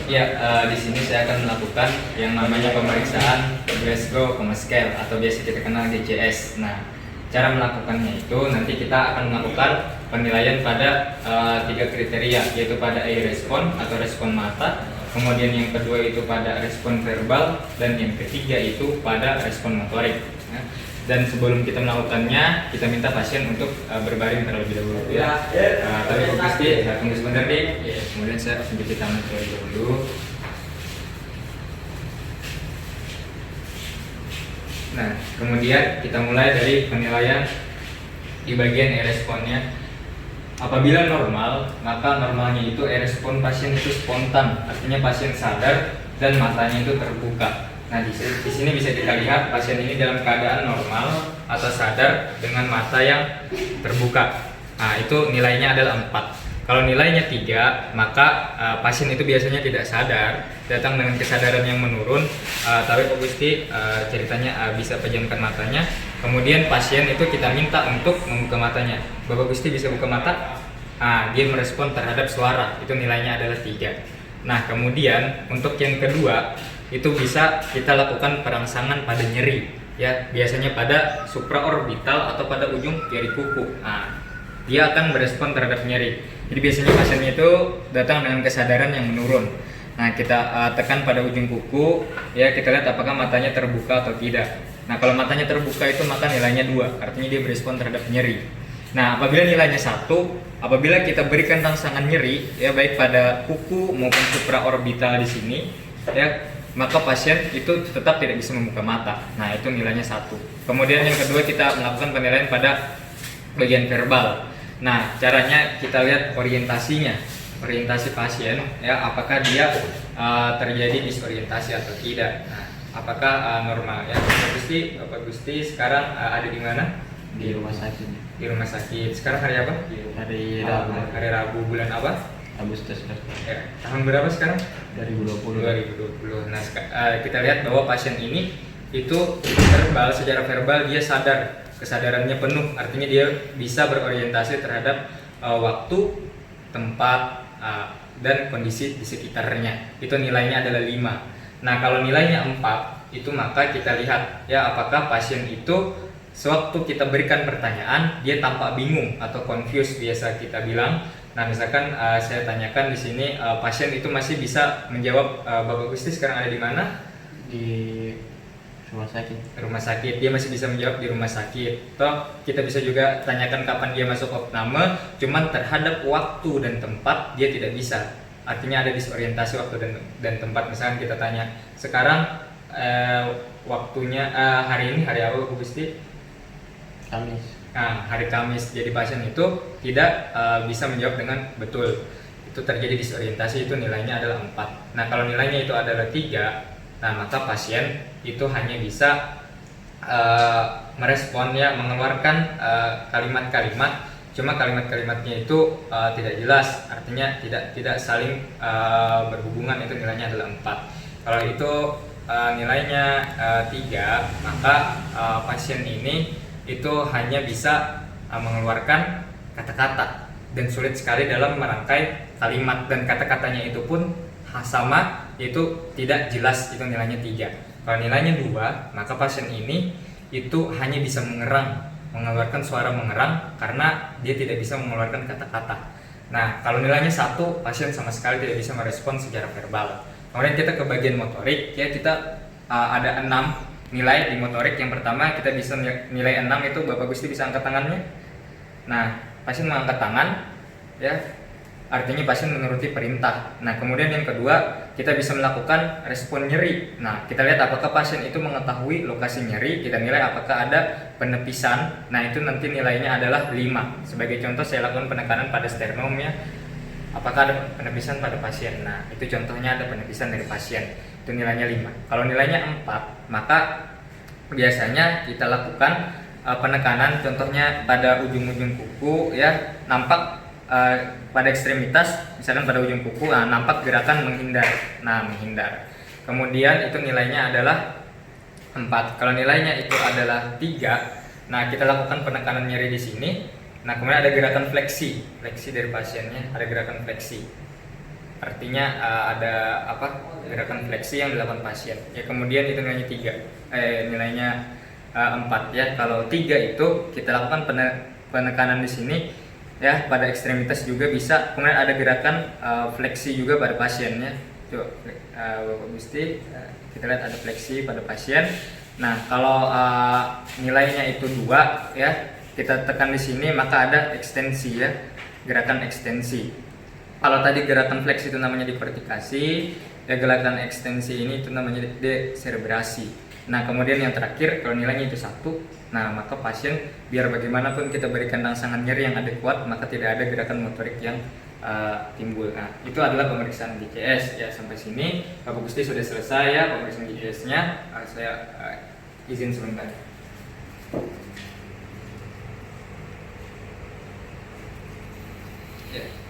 Ya, di sini saya akan melakukan yang namanya pemeriksaan Glasgow Coma Scale atau biasa kita kenal GCS. Nah, cara melakukannya itu nanti kita akan melakukan penilaian pada 3 kriteria, yaitu pada e-respon atau respon mata, kemudian yang kedua itu pada respon verbal, dan yang ketiga itu pada respon motorik. Nah, dan sebelum kita melakukannya, kita minta pasien untuk berbaring terlebih dahulu ya. Tapi pasti saya tunggu sebentar deh. Kemudian saya mencuci tangan terlebih dahulu. Nah, kemudian kita mulai dari penilaian di bagian e-responnya. Apabila normal, maka normalnya itu e-respon pasien itu spontan, artinya pasien sadar dan matanya itu terbuka. Nah, di sini bisa kita lihat pasien ini dalam keadaan normal atau sadar dengan mata yang terbuka. Nah, itu nilainya adalah 4. Kalau nilainya 3, maka pasien itu biasanya tidak sadar, datang dengan kesadaran yang menurun, tapi Pak Gusti ceritanya bisa pejamkan matanya. Kemudian pasien itu kita minta untuk membuka matanya. Bapak Gusti bisa buka mata? Dia merespon terhadap suara, itu nilainya adalah 3. Nah, kemudian untuk yang kedua, itu bisa kita lakukan perangsangan pada nyeri, ya biasanya pada supraorbital atau pada ujung jari kuku. Nah, dia akan berespon terhadap nyeri. Jadi biasanya pasiennya itu datang dengan kesadaran yang menurun. Nah, kita tekan pada ujung kuku, ya kita lihat apakah matanya terbuka atau tidak. Nah, kalau matanya terbuka itu maka nilainya 2, artinya dia berespon terhadap nyeri. Nah, apabila nilainya 1, apabila kita berikan rangsangan nyeri, ya baik pada kuku maupun supraorbital di sini, ya maka pasien itu tetap tidak bisa membuka mata. Nah, itu nilainya 1. Kemudian yang kedua, kita melakukan penilaian pada bagian verbal. Nah, caranya kita lihat orientasinya, orientasi pasien, ya apakah dia terjadi disorientasi atau tidak. Nah, apakah normal ya. Bapak Gusti sekarang ada di mana? Di rumah sakit. Di rumah sakit. Sekarang hari apa? Hari Rabu. Hari Rabu, bulan apa? Agustus. Ya, tahun berapa sekarang? 2020. 2020. Nah, kita lihat bahwa pasien ini itu verbal, secara verbal dia sadar, kesadarannya penuh, artinya dia bisa berorientasi terhadap waktu, tempat, dan kondisi di sekitarnya. Itu nilainya adalah 5. Nah, kalau nilainya 4, itu maka kita lihat ya apakah pasien itu sewaktu kita berikan pertanyaan dia tampak bingung atau confused biasa kita bilang. Nah, misalkan saya tanyakan di sini pasien itu masih bisa menjawab, Bapak Gusti sekarang ada di mana? Di rumah sakit. Rumah sakit, dia masih bisa menjawab di rumah sakit. Toh kita bisa juga tanyakan kapan dia masuk opname, cuman terhadap waktu dan tempat dia tidak bisa. Artinya ada disorientasi waktu dan tempat. Misalkan kita tanya sekarang waktunya hari ini hari apa, Bu Gusti? Kamis. Nah, hari Kamis. Jadi pasien itu tidak bisa menjawab dengan betul. Itu terjadi disorientasi, itu nilainya adalah 4. Nah, kalau nilainya itu adalah 3, nah maka pasien itu hanya bisa merespon ya, mengeluarkan kalimat-kalimat, cuma kalimat-kalimatnya itu tidak jelas, artinya tidak saling berhubungan, itu nilainya adalah 4. Kalau itu nilainya 3, maka pasien ini itu hanya bisa mengeluarkan kata-kata dan sulit sekali dalam merangkai kalimat, dan kata-katanya itu pun sama, yaitu tidak jelas, itu nilainya 3. Kalau nilainya 2, maka pasien ini itu hanya bisa mengerang, mengeluarkan suara mengerang karena dia tidak bisa mengeluarkan kata-kata. Nah, kalau nilainya 1, pasien sama sekali tidak bisa merespon secara verbal. Kemudian kita ke bagian motorik, ya kita ada 6 nilai di motorik. Yang pertama kita bisa nilai 6 itu Bapak Gusti bisa angkat tangannya. Nah, pasien mengangkat tangan, ya artinya pasien menuruti perintah. Nah, kemudian yang kedua kita bisa melakukan respon nyeri. Nah, kita lihat apakah pasien itu mengetahui lokasi nyeri. Kita nilai apakah ada penepisan. Nah, itu nanti nilainya adalah 5. Sebagai contoh saya lakukan penekanan pada sternum ya. Apakah ada penepisan pada pasien? Nah, itu contohnya ada penepisan dari pasien. Itu nilainya 5. Kalau nilainya 4, maka biasanya kita lakukan penekanan contohnya pada ujung-ujung kuku ya, nampak pada ekstremitas, misalkan pada ujung kuku, nampak gerakan menghindar. Nah, menghindar. Kemudian itu nilainya adalah 4. Kalau nilainya itu adalah 3, nah kita lakukan penekanan nyeri di sini. Nah, kemudian ada gerakan fleksi dari pasiennya, ada gerakan fleksi. artinya ada gerakan fleksi yang dilakukan pasien. Ya kemudian itu nilainya 3, nilainya 4 ya. Kalau 3 itu kita lakukan penekanan di sini ya pada ekstremitas juga bisa. Kemudian ada gerakan fleksi juga pada pasien ya. Coba Bapak Gusti, kita lihat ada fleksi pada pasien. Nah, kalau nilainya itu 2 ya, kita tekan di sini maka ada ekstensi ya, gerakan ekstensi. Kalau tadi gerakan fleksi itu namanya dikortikasi, ya gerakan ekstensi ini itu namanya deserebrasi. Nah, kemudian yang terakhir kalau nilainya itu 1, nah maka pasien biar bagaimanapun kita berikan rangsangan nyeri yang adekuat, maka tidak ada gerakan motorik yang timbul. Nah, itu adalah pemeriksaan GCS ya. Sampai sini Bapak Gusti sudah selesai ya pemeriksaan GCS-nya. Saya izin sebentar.